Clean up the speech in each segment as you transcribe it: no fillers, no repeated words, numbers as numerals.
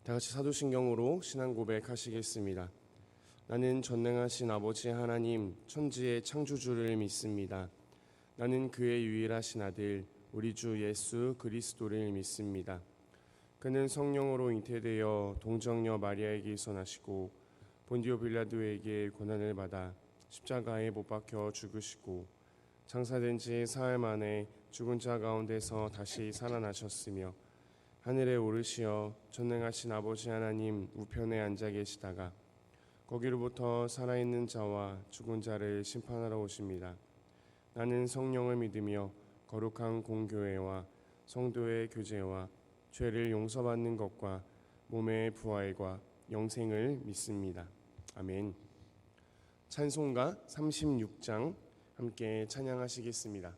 다 같이 사도신경으로 신앙 고백하시겠습니다. 나는 전능하신 아버지 하나님 천지의 창조주를 믿습니다. 나는 그의 유일하신 아들 우리 주 예수 그리스도를 믿습니다. 그는 성령으로 잉태되어 동정녀 마리아에게서 나시고 본디오 빌라도에게 고난을 받아 십자가에 못 박혀 죽으시고 장사된 지 사흘 만에 죽은 자 가운데서 다시 살아나셨으며 하늘에 오르시어 전능하신 아버지 하나님 우편에 앉아 계시다가 거기로부터 살아있는 자와 죽은 자를 심판하러 오십니다. 나는 성령을 믿으며 거룩한 공교회와 성도의 교제와 죄를 용서받는 것과 몸의 부활과 영생을 믿습니다. 아멘. 찬송가 36장 함께 찬양하시겠습니다.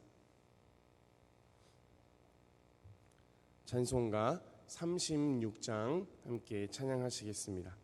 찬송가 36장 함께 찬양하시겠습니다.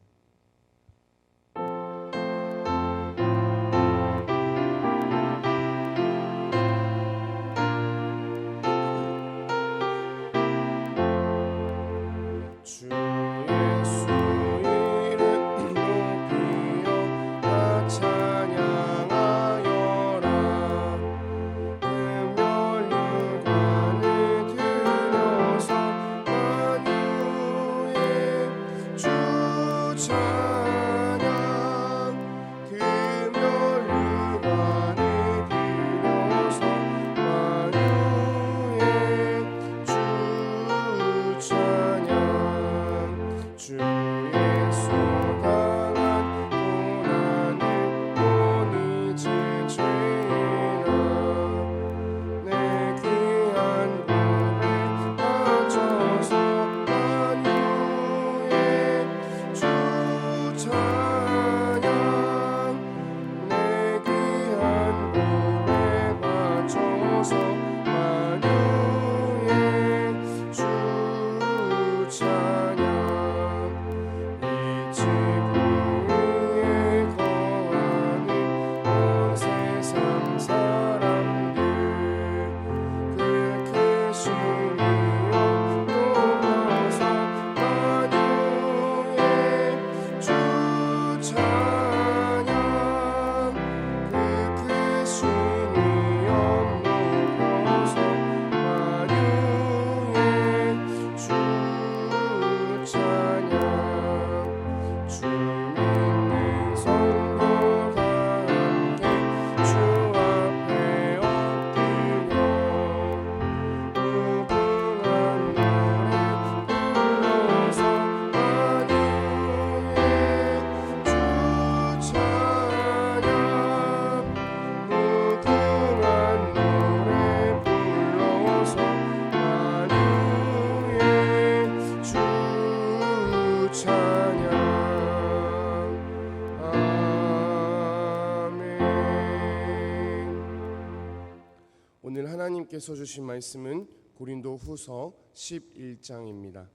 오늘 하나님께서 주신 말씀은 고린도 후서 11장입니다.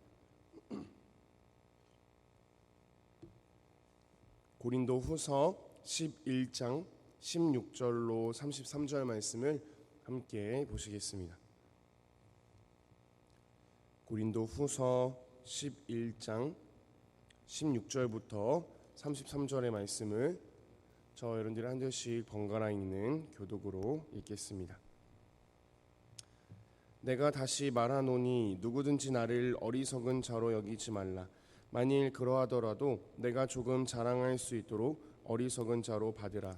고린도 후서 11장 16절로 33절 말씀을 함께 보시겠습니다. 고린도 후서 11장 16절부터 33절의 말씀을 저 여러분들이 한 절씩 번갈아 읽는 교독으로 읽겠습니다. 내가 다시 말하노니 누구든지 나를 어리석은 자로 여기지 말라. 만일 그러하더라도 내가 조금 자랑할 수 있도록 어리석은 자로 받으라.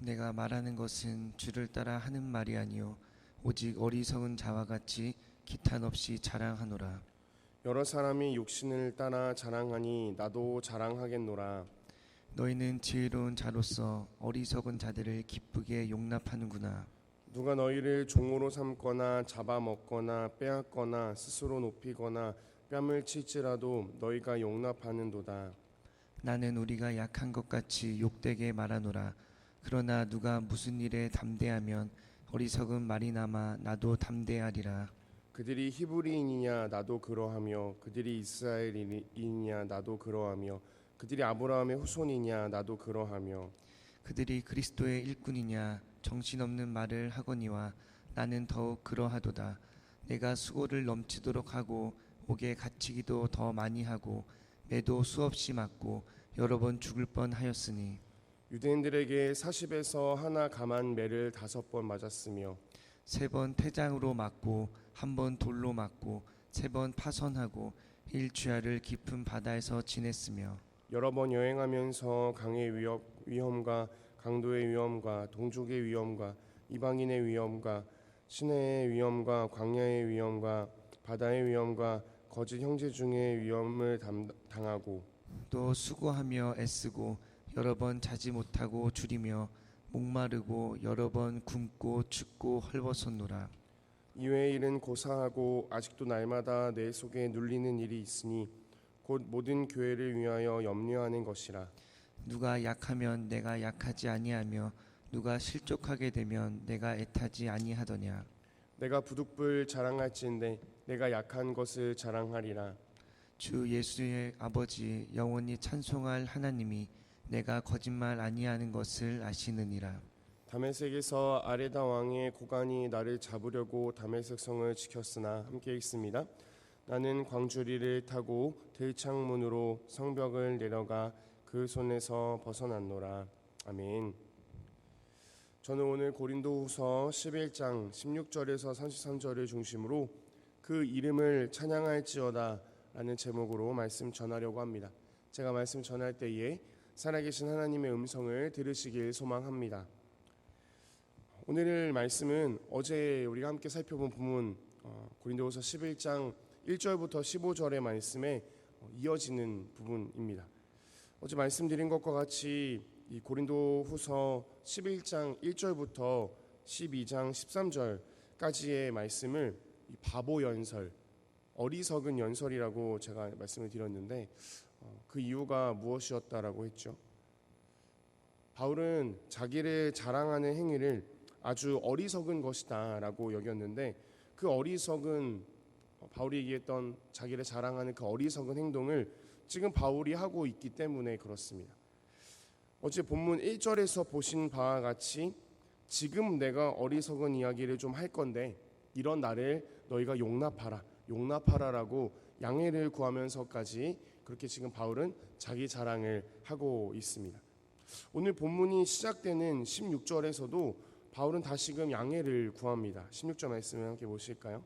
내가 말하는 것은 주를 따라 하는 말이 아니요 오직 어리석은 자와 같이 기탄 없이 자랑하노라. 여러 사람이 육신을 따라 자랑하니 나도 자랑하겠노라. 너희는 지혜로운 자로서 어리석은 자들을 기쁘게 용납하는구나. 누가 너희를 종으로 삼거나 잡아먹거나 빼앗거나 스스로 높이거나 뺨을 칠지라도 너희가 용납하는도다. 나는 우리가 약한 것 같이 욕되게 말하노라. 그러나 누가 무슨 일에 담대하면 어리석은 말이나마 나도 담대하리라. 그들이 히브리인이냐 나도 그러하며 그들이 이스라엘인이냐 나도 그러하며 그들이 아브라함의 후손이냐 나도 그러하며 그들이 그리스도의 일꾼이냐 정신없는 말을 하거니와 나는 더욱 그러하도다. 내가 수고를 넘치도록 하고 옥에 갇히기도 더 많이 하고 매도 수없이 맞고 여러 번 죽을 뻔하였으니 유대인들에게 40에서 하나 감한 매를 5번 맞았으며 3번 태장으로 맞고 1번 돌로 맞고 3번 파선하고 일주야를 깊은 바다에서 지냈으며 여러 번 여행하면서 강의 위험과 강도의 위험과 동족의 위험과 이방인의 위험과 시내의 위험과 광야의 위험과 바다의 위험과 거짓 형제 중의 위험을 당하고 또 수고하며 애쓰고 여러 번 자지 못하고 줄이며 목마르고 여러 번 굶고 춥고 헐벗었노라. 이외의 일은 고사하고 아직도 날마다 내 속에 눌리는 일이 있으니 곧 모든 교회를 위하여 염려하는 것이라. 누가 약하면 내가 약하지 아니하며 누가 실족하게 되면 내가 애타지 아니하더냐. 내가 부득불 자랑할진대 내가 약한 것을 자랑하리라. 주 예수의 아버지 영원히 찬송할 하나님이 내가 거짓말 아니하는 것을 아시느니라. 다메섹에서 아레다 왕의 고관이 나를 잡으려고 다메섹 성을 지켰으나 함께 읽습니다. 나는 광주리를 타고 들창문으로 성벽을 내려가 그 손에서 벗어났노라. 아멘. 저는 오늘 고린도후서 11장 16절에서 33절을 중심으로 그 이름을 찬양할지어다 라는 제목으로 말씀 전하려고 합니다. 제가 말씀 전할 때에 살아계신 하나님의 음성을 들으시길 소망합니다. 오늘 말씀은 어제 우리가 함께 살펴본 부문 고린도후서 11장 1절부터 15절의 말씀에 이어지는 부분입니다. 어제 말씀드린 것과 같이 이 고린도후서 11장 1절부터 12장 13절까지의 말씀을 이 바보 연설, 어리석은 연설이라고 제가 말씀을 드렸는데 그 이유가 무엇이었다라고 했죠. 바울은 자기를 자랑하는 행위를 아주 어리석은 것이다라고 여겼는데 그 어리석은 바울이 얘기했던 자기를 자랑하는 그 어리석은 행동을 지금 바울이 하고 있기 때문에 그렇습니다. 어제 본문 1절에서 보신 바와 같이 지금 내가 어리석은 이야기를 좀 할 건데 이런 나를 너희가 용납하라라고 양해를 구하면서까지 그렇게 지금 바울은 자기 자랑을 하고 있습니다. 오늘 본문이 시작되는 16절에서도 바울은 다시금 양해를 구합니다. 16절 말씀을 함께 보실까요?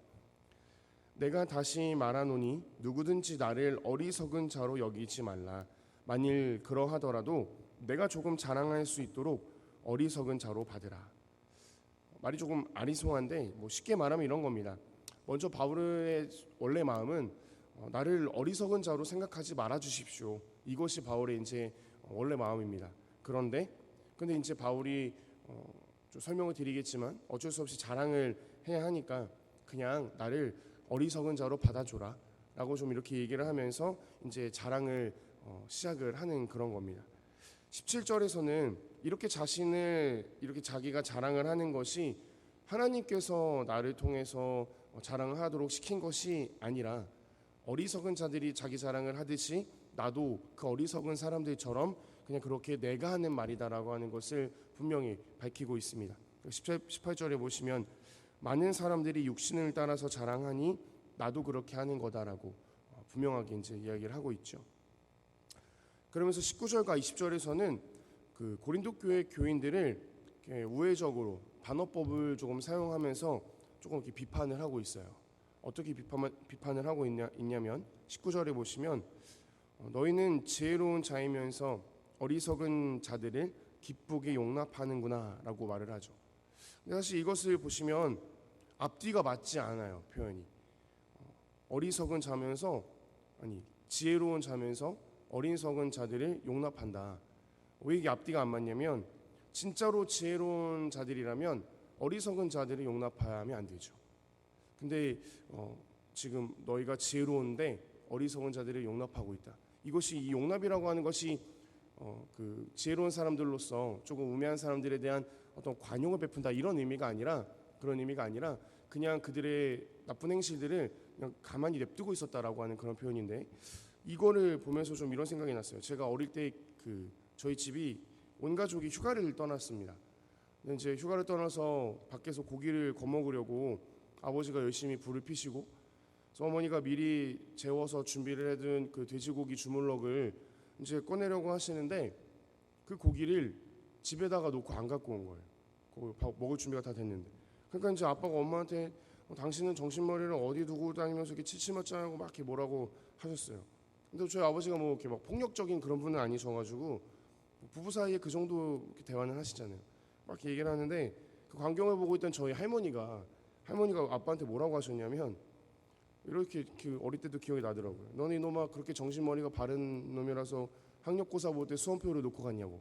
내가 다시 말하노니 누구든지 나를 어리석은 자로 여기지 말라. 만일 그러하더라도 내가 조금 자랑할 수 있도록 어리석은 자로 받으라. 말이 조금 아리송한데 쉽게 말하면 이런 겁니다. 먼저 바울의 원래 마음은 나를 어리석은 자로 생각하지 말아 주십시오. 이것이 바울의 이제 원래 마음입니다. 근데 이제 바울이 좀 설명을 드리겠지만 어쩔 수 없이 자랑을 해야 하니까 그냥 나를 어리석은 자로 받아줘라 라고 좀 이렇게 얘기를 하면서 이제 자랑을 시작을 하는 그런 겁니다. 17절에서는 이렇게 자기가 자랑을 하는 것이 하나님께서 나를 통해서 자랑을 하도록 시킨 것이 아니라 어리석은 자들이 자기 자랑을 하듯이 나도 그 어리석은 사람들처럼 그냥 그렇게 내가 하는 말이다라고 하는 것을 분명히 밝히고 있습니다. 18절에 보시면 많은 사람들이 육신을 따라서 자랑하니 나도 그렇게 하는 거다라고 분명하게 이제 이야기를 하고 있죠. 그러면서 19절과 20절에서는 그 고린도 교회 교인들을 우회적으로 반어법을 조금 사용하면서 조금 이렇게 비판을 하고 있어요. 어떻게 비판을 하고 있냐면 19절에 보시면 너희는 지혜로운 자이면서 어리석은 자들을 기쁘게 용납하는구나라고 말을 하죠. 사실 이것을 보시면 앞뒤가 맞지 않아요. 표현이 어리석은 자면서 지혜로운 자면서 어리석은 자들을 용납한다. 왜 이게 앞뒤가 안 맞냐면 진짜로 지혜로운 자들이라면 어리석은 자들을 용납하면 안 되죠. 근데 지금 너희가 지혜로운데 어리석은 자들을 용납하고 있다. 이것이 이 용납이라고 하는 것이 그 지혜로운 사람들로서 조금 우매한 사람들에 대한 어떤 관용을 베푼다 이런 의미가 아니라 그런 의미가 아니라 그냥 그들의 나쁜 행실들을 그냥 가만히 냅두고 있었다라고 하는 그런 표현인데 이거를 보면서 좀 이런 생각이 났어요. 제가 어릴 때 저희 집이 온 가족이 휴가를 떠났습니다. 근데 이제 휴가를 떠나서 밖에서 고기를 거먹으려고 아버지가 열심히 불을 피시고 그래서 어머니가 미리 재워서 준비를 해둔 그 돼지고기 주물럭을 이제 꺼내려고 하시는데 그 고기를 집에다가 놓고 안 갖고 온 거예요. 먹을 준비가 다 됐는데. 그러니까 이제 아빠가 엄마한테 당신은 정신머리를 어디 두고 다니면서 이렇게 치치마짜하고 막 이렇게 뭐라고 하셨어요. 근데 저희 아버지가 뭐 이렇게 막 폭력적인 그런 분은 아니셔가지고 부부 사이에 그 정도 이렇게 대화는 하시잖아요. 막 이렇게 얘기를 하는데 그 광경을 보고 있던 저희 할머니가 아빠한테 뭐라고 하셨냐면 이렇게 그 어릴 때도 기억이 나더라고요. 너네 이놈아 그렇게 정신머리가 바른 놈이라서 학력고사 볼 때 수험표를 놓고 갔냐고.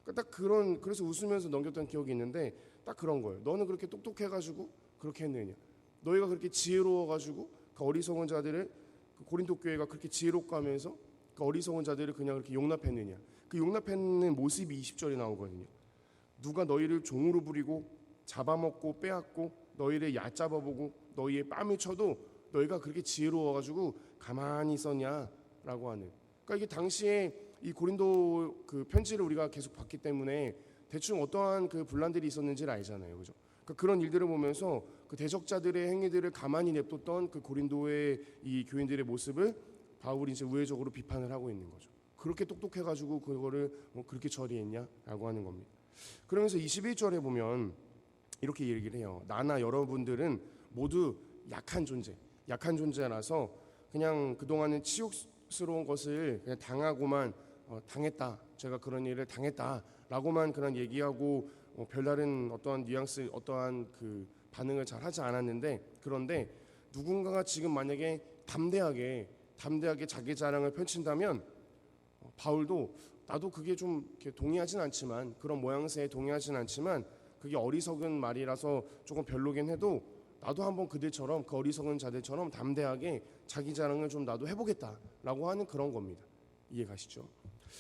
그러니까 딱 그런 그래서 웃으면서 넘겼던 기억이 있는데 딱 그런 거예요. 너는 그렇게 똑똑해가지고 그렇게 했느냐? 너희가 그렇게 지혜로워가지고 그 어리석은 자들을 그 고린도 교회가 그렇게 지혜롭고 하면서 그 어리석은 자들을 그냥 그렇게 용납했느냐? 그 용납했는 모습이 20절에 나오거든요. 누가 너희를 종으로 부리고 잡아먹고 빼앗고 너희를 얕잡아보고 너희의 뺨을 쳐도 너희가 그렇게 지혜로워가지고 가만히 있었냐라고 하는. 그러니까 이게 당시에 이 고린도 그 편지를 우리가 계속 봤기 때문에 대충 어떠한 그 분란들이 있었는지를 알잖아요, 그죠? 그러니까 그런 일들을 보면서 그 대적자들의 행위들을 가만히 냅뒀던 그 고린도의 이 교인들의 모습을 바울이 이제 우회적으로 비판을 하고 있는 거죠. 그렇게 똑똑해가지고 그거를 뭐 그렇게 처리했냐라고 하는 겁니다. 그러면서 21절에 보면 이렇게 얘기를 해요. 나나 여러분들은 모두 약한 존재라서 그냥 그동안은 치욕스러운 것을 그냥 당하고만 당했다. 제가 그런 일을 당했다라고만 그런 얘기하고 별다른 어떠한 뉘앙스, 어떠한 그 반응을 잘 하지 않았는데 그런데 누군가가 지금 만약에 담대하게 자기 자랑을 펼친다면 바울도 나도 그게 좀 이렇게 동의하진 않지만 그런 모양새에 동의하진 않지만 그게 어리석은 말이라서 조금 별로긴 해도 나도 한번 그들처럼 그 어리석은 자들처럼 담대하게 자기 자랑을 좀 나도 해보겠다라고 하는 그런 겁니다. 이해가시죠?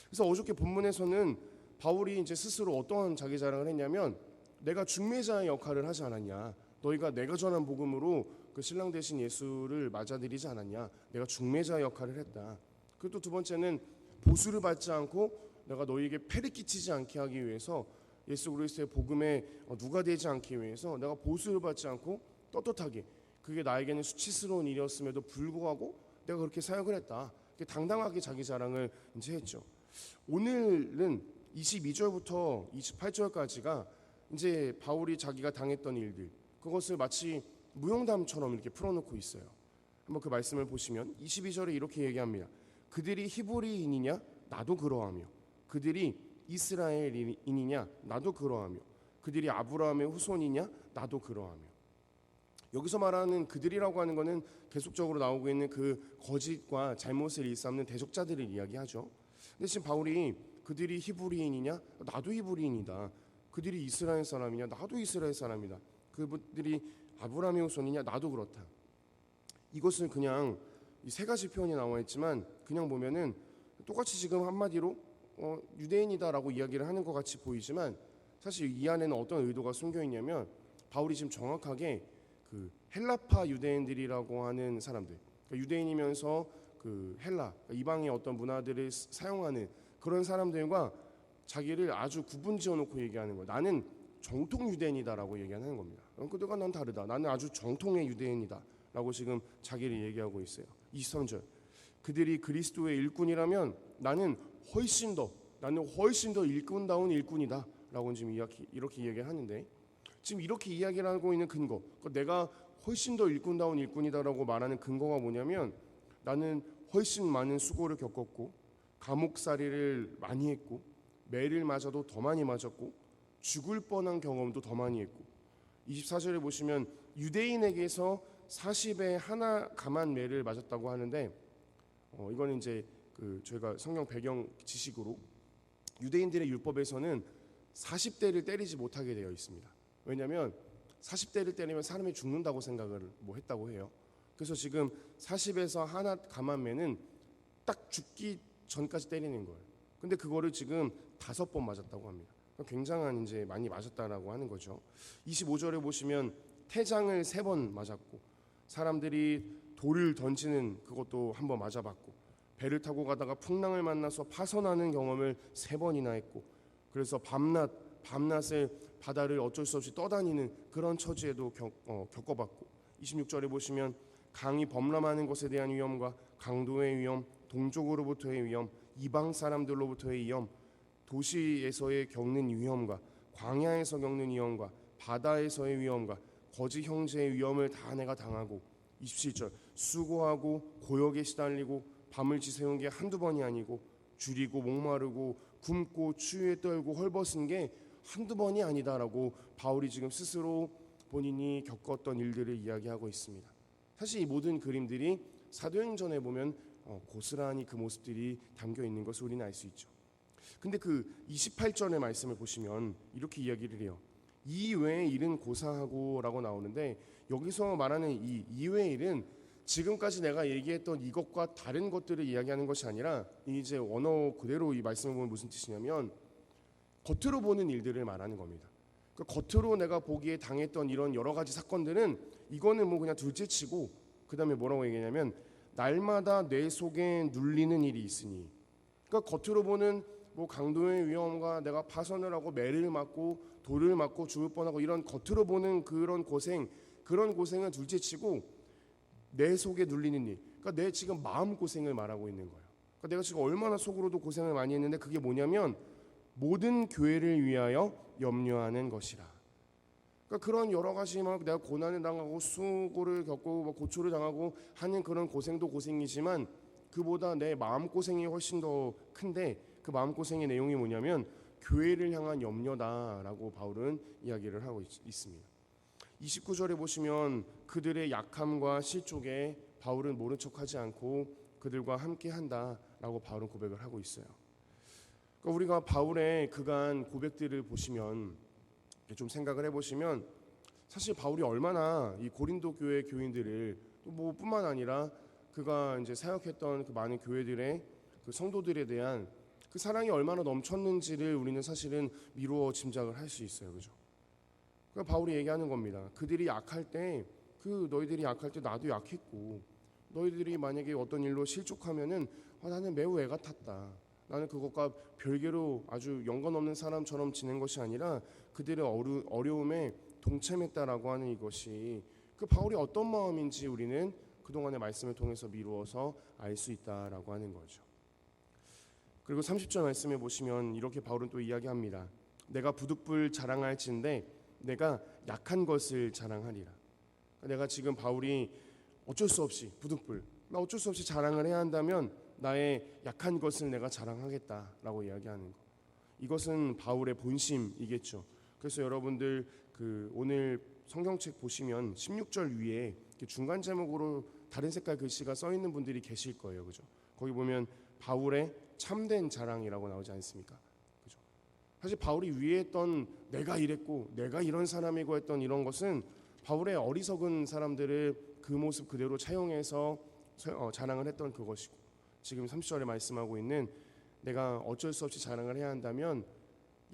그래서 어저께 본문에서는 바울이 이제 스스로 어떠한 자기 자랑을 했냐면 내가 중매자의 역할을 하지 않았냐. 너희가 내가 전한 복음으로 그 신랑 되신 예수를 맞아들이지 않았냐. 내가 중매자의 역할을 했다. 그리고 또 두 번째는 보수를 받지 않고 내가 너희에게 폐를 끼치지 않게 하기 위해서 예수 그리스도의 복음에 누가 되지 않기 위해서 내가 보수를 받지 않고 떳떳하게 그게 나에게는 수치스러운 일이었음에도 불구하고 내가 그렇게 사역을 했다. 당당하게 자기 자랑을 이제 했죠. 오늘은 22절부터 28절까지가 이제 바울이 자기가 당했던 일들 그것을 마치 무용담처럼 이렇게 풀어놓고 있어요. 한번 그 말씀을 보시면 22절에 이렇게 얘기합니다. 그들이 히브리인이냐 나도 그러하며 그들이 이스라엘인이냐 나도 그러하며 그들이 아브라함의 후손이냐 나도 그러하며. 여기서 말하는 그들이라고 하는 것은 계속적으로 나오고 있는 그 거짓과 잘못을 일삼는 대적자들을 이야기하죠. 근데 지금 바울이 그들이 히브리인이냐 나도 히브리인이다. 그들이 이스라엘 사람이냐 나도 이스라엘 사람이다. 그들이 아브라함의 후손이냐 나도 그렇다. 이것을 그냥 이 세 가지 표현이 나와 있지만 그냥 보면은 똑같이 지금 한마디로 유대인이다라고 이야기를 하는 것 같이 보이지만 사실 이 안에는 어떤 의도가 숨겨 있냐면 바울이 지금 정확하게 그 헬라파 유대인들이라고 하는 사람들, 그러니까 유대인이면서 그 헬라 이방의 어떤 문화들을 사용하는 그런 사람들과 자기를 아주 구분지어놓고 얘기하는 거예요. 나는 정통 유대인이다라고 얘기하는 겁니다. 그들과 난 다르다. 나는 아주 정통의 유대인이다라고 지금 자기를 얘기하고 있어요. 23절 그들이 그리스도의 일꾼이라면 나는 훨씬 더 일꾼다운 일꾼이다라고 지금 이렇게 이야기를 하는데 지금 이렇게 이야기를 하고 있는 근거, 내가 훨씬 더 일꾼다운 일꾼이다라고 말하는 근거가 뭐냐면 나는 훨씬 많은 수고를 겪었고 감옥살이를 많이 했고 매를 맞아도 더 많이 맞았고 죽을 뻔한 경험도 더 많이 했고 24절에 보시면 유대인에게서 40에 하나 감한 매를 맞았다고 하는데 이거는 이제 그 저희가 성경 배경 지식으로 유대인들의 율법에서는 40대를 때리지 못하게 되어 있습니다. 왜냐하면 40대를 때리면 사람이 죽는다고 생각을 했다고 해요. 그래서 지금 40에서 하나 감한 매는 딱 죽기 전까지 때리는 거예요. 근데 그거를 지금 5번 맞았다고 합니다. 굉장한 이제 많이 맞았다라고 하는 거죠. 25절에 보시면 태장을 3번 맞았고 사람들이 돌을 던지는 그것도 한번 맞아봤고 배를 타고 가다가 풍랑을 만나서 파선하는 경험을 3번이나 했고 그래서 밤낮을 바다를 어쩔 수 없이 떠다니는 그런 처지에도 겪어봤고 26절에 보시면 강이 범람하는 것에 대한 위험과 강도의 위험, 동족으로부터의 위험, 이방 사람들로부터의 위험, 도시에서의 겪는 위험과 광야에서 겪는 위험과 바다에서의 위험과 거짓 형제의 위험을 다 내가 당하고 27절 수고하고 고역에 시달리고 밤을 지새운 게 한두 번이 아니고 줄이고 목마르고 굶고 추위에 떨고 헐벗은 게 한두 번이 아니다라고 바울이 지금 스스로 본인이 겪었던 일들을 이야기하고 있습니다. 사실 이 모든 그림들이 사도행전에 보면 고스란히 그 모습들이 담겨 있는 것을 우리는 알 수 있죠. 근데 그 28절의 말씀을 보시면 이렇게 이야기를 해요. 이 외의 일은 고사하고라고 나오는데 여기서 말하는 이 이외의 일은 지금까지 내가 얘기했던 이것과 다른 것들을 이야기하는 것이 아니라 이제 원어 그대로 이 말씀을 보면 무슨 뜻이냐면 겉으로 보는 일들을 말하는 겁니다. 그러니까 겉으로 내가 보기에 당했던 이런 여러 가지 사건들은 이거는 뭐 그냥 둘째치고 그 다음에 뭐라고 얘기하냐면 날마다 뇌 속에 눌리는 일이 있으니 그러니까 겉으로 보는 뭐 강도의 위험과 내가 파선을 하고 매를 맞고 돌을 맞고 죽을 뻔하고 이런 겉으로 보는 그런 고생은 둘째치고 내 속에 눌리는 일, 그러니까 내 지금 마음 고생을 말하고 있는 거예요. 그러니까 내가 지금 얼마나 속으로도 고생을 많이 했는데 그게 뭐냐면 모든 교회를 위하여 염려하는 것이라. 그러니까 그런 여러 가지 막 내가 고난을 당하고 수고를 겪고 뭐 고초를 당하고 하는 그런 고생도 고생이지만 그보다 내 마음 고생이 훨씬 더 큰데 그 마음 고생의 내용이 뭐냐면 교회를 향한 염려다라고 바울은 이야기를 하고 있습니다. 29절에 보시면 그들의 약함과 실족에 바울은 모른 척하지 않고 그들과 함께한다라고 바울은 고백을 하고 있어요. 그러니까 우리가 바울의 그간 고백들을 보시면 좀 생각을 해보시면 사실 바울이 얼마나 이 고린도 교회 교인들을 또 뭐 뿐만 아니라 그가 이제 사역했던 그 많은 교회들의 그 성도들에 대한 그 사랑이 얼마나 넘쳤는지를 우리는 사실은 미루어 짐작을 할 수 있어요, 그죠? 그러니까 바울이 얘기하는 겁니다. 그들이 약할 때, 너희들이 약할 때 나도 약했고, 너희들이 만약에 어떤 일로 실족하면은 나는 매우 애가 탔다. 나는 그것과 별개로 아주 연관없는 사람처럼 지낸 것이 아니라 그들의 어려움에 동참했다라고 하는 이것이 그 바울이 어떤 마음인지 우리는 그동안의 말씀을 통해서 미루어서 알 수 있다라고 하는 거죠. 그리고 30절 말씀에 보시면 이렇게 바울은 또 이야기합니다. 내가 부득불 자랑할진대 내가 약한 것을 자랑하리라. 내가 지금 바울이 어쩔 수 없이 부득불 나 어쩔 수 없이 자랑을 해야 한다면 나의 약한 것을 내가 자랑하겠다라고 이야기하는 거. 이것은 바울의 본심이겠죠. 그래서 여러분들 그 오늘 성경책 보시면 16절 위에 중간 제목으로 다른 색깔 글씨가 써 있는 분들이 계실 거예요, 그죠? 거기 보면 바울의 참된 자랑이라고 나오지 않습니까? 그죠? 사실 바울이 위에 했던 내가 이랬고 내가 이런 사람이고 했던 이런 것은 바울의 어리석은 사람들을 그 모습 그대로 차용해서 자랑을 했던 그것이고 지금 30절에 말씀하고 있는 내가 어쩔 수 없이 자랑을 해야 한다면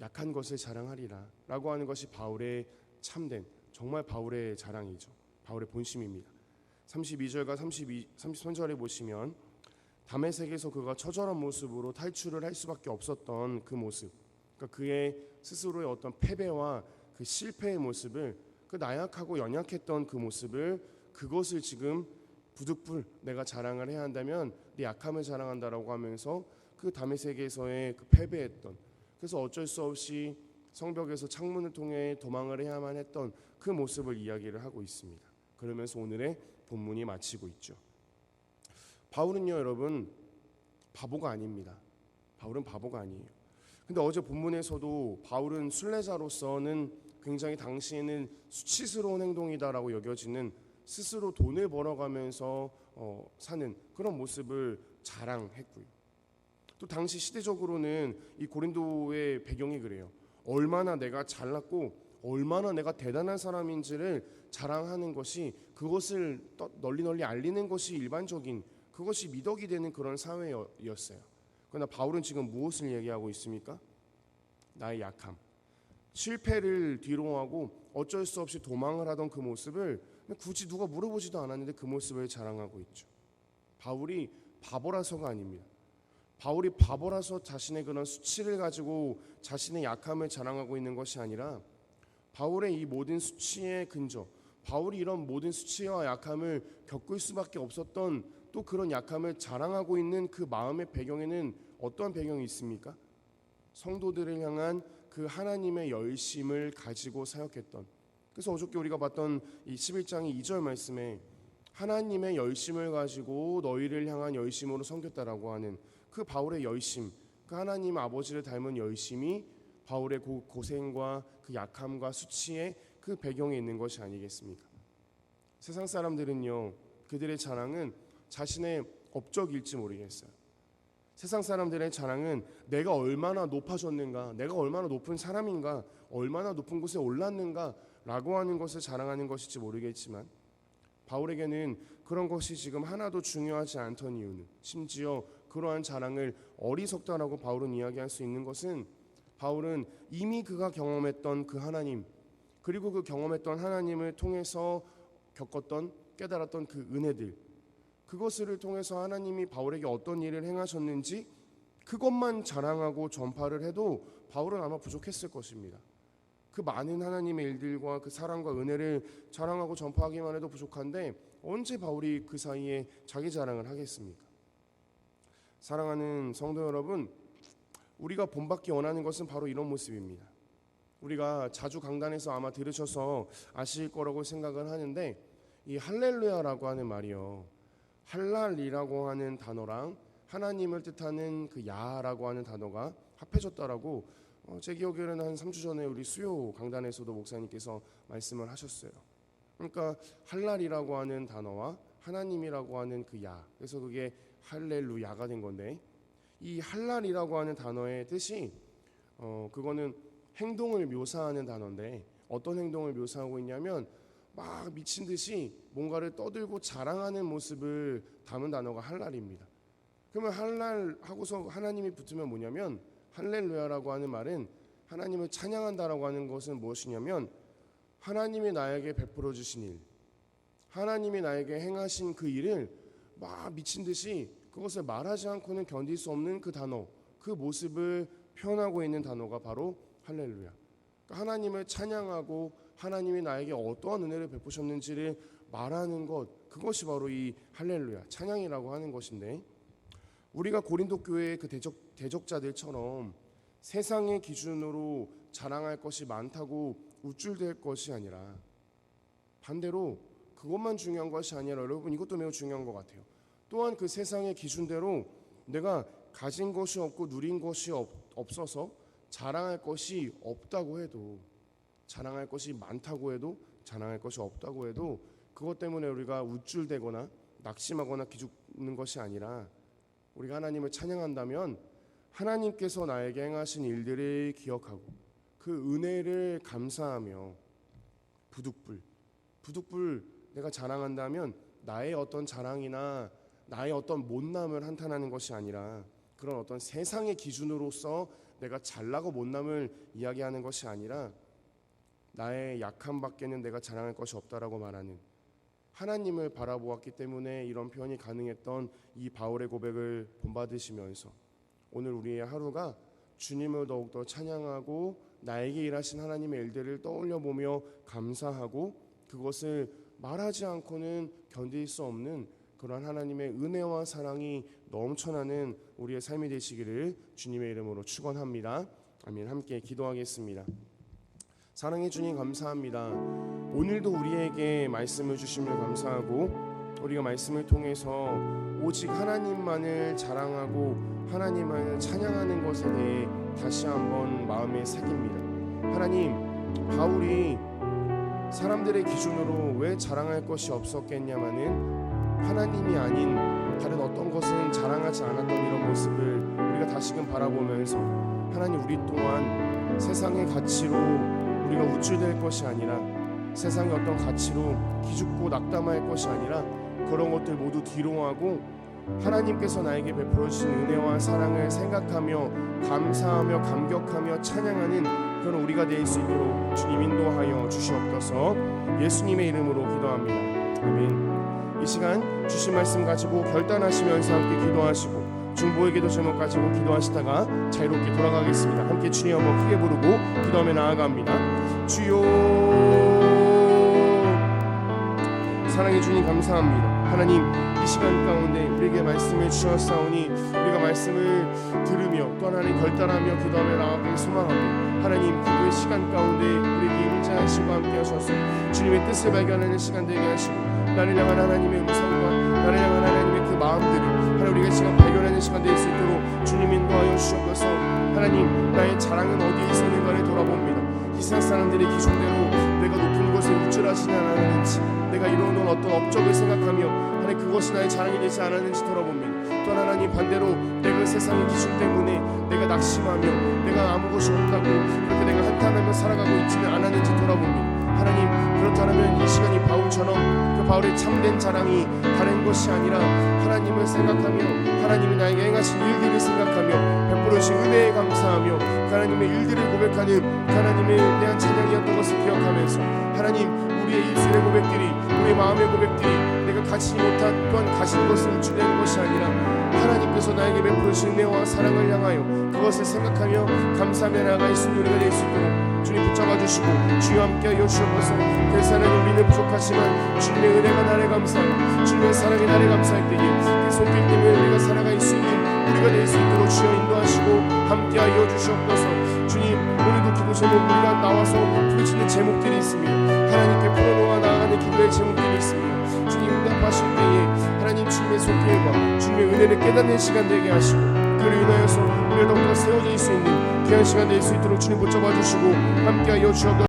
약한 것을 자랑하리라 라고 하는 것이 바울의 참된 정말 바울의 자랑이죠. 바울의 본심입니다. 32절과 33절에 보시면 다메섹에서 그가 처절한 모습으로 탈출을 할 수밖에 없었던 그 모습, 그러니까 그의 스스로의 어떤 패배와 그 실패의 모습을 그 나약하고 연약했던 그 모습을 그것을 지금 부득불 내가 자랑을 해야 한다면 네 약함을 자랑한다라고 하면서 그 다메섹에서의 그 패배했던 그래서 어쩔 수 없이 성벽에서 창문을 통해 도망을 해야만 했던 그 모습을 이야기를 하고 있습니다. 그러면서 오늘의 본문이 마치고 있죠. 바울은요 여러분 바보가 아닙니다. 바울은 바보가 아니에요. 근데 어제 본문에서도 바울은 순례자로서는 굉장히 당시에는 수치스러운 행동이다라고 여겨지는 스스로 돈을 벌어가면서 사는 그런 모습을 자랑했고요. 또 당시 시대적으로는 이 고린도의 배경이 그래요. 얼마나 내가 잘났고 얼마나 내가 대단한 사람인지를 자랑하는 것이 그것을 널리 알리는 것이 일반적인 그것이 미덕이 되는 그런 사회였어요. 그러나 바울은 지금 무엇을 얘기하고 있습니까? 나의 약함, 실패를 뒤로하고 어쩔 수 없이 도망을 하던 그 모습을 굳이 누가 물어보지도 않았는데 그 모습을 자랑하고 있죠. 바울이 바보라서가 아닙니다. 바울이 바보라서 자신의 그런 수치를 가지고 자신의 약함을 자랑하고 있는 것이 아니라 바울의 이 모든 수치의 근저, 바울이 이런 모든 수치와 약함을 겪을 수밖에 없었던 또 그런 약함을 자랑하고 있는 그 마음의 배경에는 어떠한 배경이 있습니까? 성도들을 향한 그 하나님의 열심을 가지고 사역했던, 그래서 어저께 우리가 봤던 이 11장의 2절 말씀에 하나님의 열심을 가지고 너희를 향한 열심으로 섬겼다라고 하는 그 바울의 열심, 그 하나님 아버지를 닮은 열심이 바울의 고생과 그 약함과 수치의 그 배경에 있는 것이 아니겠습니까? 세상 사람들은요, 그들의 자랑은 자신의 업적일지 모르겠어요. 세상 사람들의 자랑은 내가 얼마나 높아졌는가, 내가 얼마나 높은 사람인가, 얼마나 높은 곳에 올랐는가 라고 하는 것을 자랑하는 것일지 모르겠지만, 바울에게는 그런 것이 지금 하나도 중요하지 않던 이유는, 심지어 그러한 자랑을 어리석다라고 바울은 이야기할 수 있는 것은, 바울은 이미 그가 경험했던 그 하나님, 그리고 그 경험했던 하나님을 통해서 겪었던, 깨달았던 그 은혜들, 그것을 통해서 하나님이 바울에게 어떤 일을 행하셨는지 그것만 자랑하고 전파를 해도 바울은 아마 부족했을 것입니다. 그 많은 하나님의 일들과 그 사랑과 은혜를 자랑하고 전파하기만 해도 부족한데 언제 바울이 그 사이에 자기 자랑을 하겠습니까? 사랑하는 성도 여러분, 우리가 본받기 원하는 것은 바로 이런 모습입니다. 우리가 자주 강단에서 아마 들으셔서 아실 거라고 생각을 하는데, 이 할렐루야라고 하는 말이요, 할랄이라고 하는 단어랑 하나님을 뜻하는 그 야라고 하는 단어가 합해졌다라고 제 기억에는 한 3주 전에 우리 수요 강단에서도 목사님께서 말씀을 하셨어요. 그러니까 할랄이라고 하는 단어와 하나님이라고 하는 그 야, 그래서 그게 할렐루야가 된 건데, 이 할랄이라고 하는 단어의 뜻이 그거는 행동을 묘사하는 단어인데, 어떤 행동을 묘사하고 있냐면 막 미친 듯이 뭔가를 떠들고 자랑하는 모습을 담은 단어가 할랄입니다. 그러면 할랄 하고서 하나님이 붙으면 뭐냐면, 할렐루야라고 하는 말은 하나님을 찬양한다라고 하는 것은 무엇이냐면, 하나님이 나에게 베풀어 주신 일, 하나님이 나에게 행하신 그 일을 막 미친 듯이 그것을 말하지 않고는 견딜 수 없는 그 단어, 그 모습을 표현하고 있는 단어가 바로 할렐루야. 그러니까 하나님을 찬양하고 하나님이 나에게 어떠한 은혜를 베푸셨는지를 말하는 것, 그것이 바로 이 할렐루야, 찬양이라고 하는 것인데, 우리가 고린도 교회의 그 대적자들처럼 세상의 기준으로 자랑할 것이 많다고 우쭐댈 것이 아니라, 반대로 그것만 중요한 것이 아니라, 여러분 이것도 매우 중요한 것 같아요. 또한 그 세상의 기준대로 내가 가진 것이 없고 누린 것이 없어서 자랑할 것이 없다고 해도, 자랑할 것이 많다고 해도, 자랑할 것이 없다고 해도 그것 때문에 우리가 우쭐대거나 낙심하거나 기죽는 것이 아니라, 우리가 하나님을 찬양한다면 하나님께서 나에게 행하신 일들을 기억하고 그 은혜를 감사하며 부득불 내가 자랑한다면 나의 어떤 자랑이나 나의 어떤 못남을 한탄하는 것이 아니라, 그런 어떤 세상의 기준으로서 내가 잘나고 못남을 이야기하는 것이 아니라, 나의 약함밖에는 내가 자랑할 것이 없다라고 말하는, 하나님을 바라보았기 때문에 이런 표현이 가능했던 이 바울의 고백을 본받으시면서 오늘 우리의 하루가 주님을 더욱더 찬양하고 나에게 일하신 하나님의 일들을 떠올려보며 감사하고 그것을 말하지 않고는 견딜 수 없는 그러한 하나님의 은혜와 사랑이 넘쳐나는 우리의 삶이 되시기를 주님의 이름으로 축원합니다. 아멘. 함께 기도하겠습니다. 사랑해 주님 감사합니다. 오늘도 우리에게 말씀을 주심을 감사하고, 우리가 말씀을 통해서 오직 하나님만을 자랑하고 하나님만을 찬양하는 것에 대해 다시 한번 마음에 새깁니다. 하나님, 바울이 사람들의 기준으로 왜 자랑할 것이 없었겠냐마는 하나님이 아닌 다른 어떤 것은 자랑하지 않았던 이런 모습을 우리가 다시금 바라보면서, 하나님 우리 또한 세상의 가치로 우리가 우쭐댈 것이 아니라, 세상의 어떤 가치로 기죽고 낙담할 것이 아니라 그런 것들 모두 뒤로하고 하나님께서 나에게 베풀어 주신 은혜와 사랑을 생각하며 감사하며 감격하며 찬양하는 그런 우리가 될 수 있도록 주님 인도하여 주시옵소서. 예수님의 이름으로 기도합니다. 아멘. 이 시간 주신 말씀 가지고 결단하시면서 함께 기도하시고, 중보의 기도 제목 가지고 기도하시다가 자유롭게 돌아가겠습니다. 함께 주님 한번 크게 부르고 기도하며 나아갑니다. 주여 사랑해 주님 감사합니다. 하나님 이 시간 가운데 우리에게 말씀을 주셨사오니 우리가 말씀을 들으며 또 하나님 결단하며 기도하며 나아가길 소망하며 하나님 기도의 시간 가운데 우리에게 임재하시고 함께 하셔서 주님의 뜻을 발견하는 시간 되게 하시고 나를 향한 하나님의 음성과 나를 향한 하나님의 그 마음들을 하나님 우리가 지금 발견하는 시간 될 수 있도록 주님 인도하여 주셔서 하나님 나의 자랑은 어디에 있었는가를 돌아봅니다. 이 세상 사람들의 기준대로 내가 높은 곳에 우쭐하시지 않았는지 내가 이루어놓은 어떤 업적을 생각하며 하나님 그것이 나의 자랑이 되지 않았는지 돌아봅니다. 또한 하나님 반대로 내가 세상의 기준 때문에 내가 낙심하며 내가 아무 것이 없다고 그렇게 내가 한탄하며 살아가고 있지는 않았는지 돌아봅니다. 하나님 그렇다면 이 시간이 바울처럼 그 바울의 참된 자랑이 다른 것이 아니라 하나님을 생각하며 하나님이 나에게 행하신 일들을 생각하며 베풀으신 은혜에 감사하며 하나님의 일들을 고백하는 하나님에 대한 찬양이었던 것을 기억하면서 하나님 우리의 입술의 고백들이 우리의 마음의 고백들이 내가 가지지 못한 또한 가진 것을 주는 것이 아니라 하나님께서 나에게 베푸신 은혜와 사랑을 향하여 그것을 생각하며 감사하며 나아갈 수 있는 우리가 될 수 있도록 주님 붙잡아 주시고 주와 함께하여 주옵소서. 그래서 하나님 우리는 부족하지만 주님의 은혜가 나를 감사하고 주님의 사랑이 나를 감사할 때에 그 손길 때문에 우리가 살아갈 수 있는 우리가 될 수 있도록 주여 인도하시고 함께하여 주시옵소서. 주님 오늘도 기도 제목 우리가 나와서 부르짖는 제목들이 있습니다. 하나님께 풀어놓아 나아가는 기도의 제목들이 있습니다. 주님 응답하실 때에 하나님 주님의 손길과 주님의 은혜를 깨닫는 시간 되게 하시고 그를 인하여서 우리가 더욱더 세워질 수 있는 귀한 시간 될 수 있도록 주님 붙잡아 주시고 함께하여 주옵소서.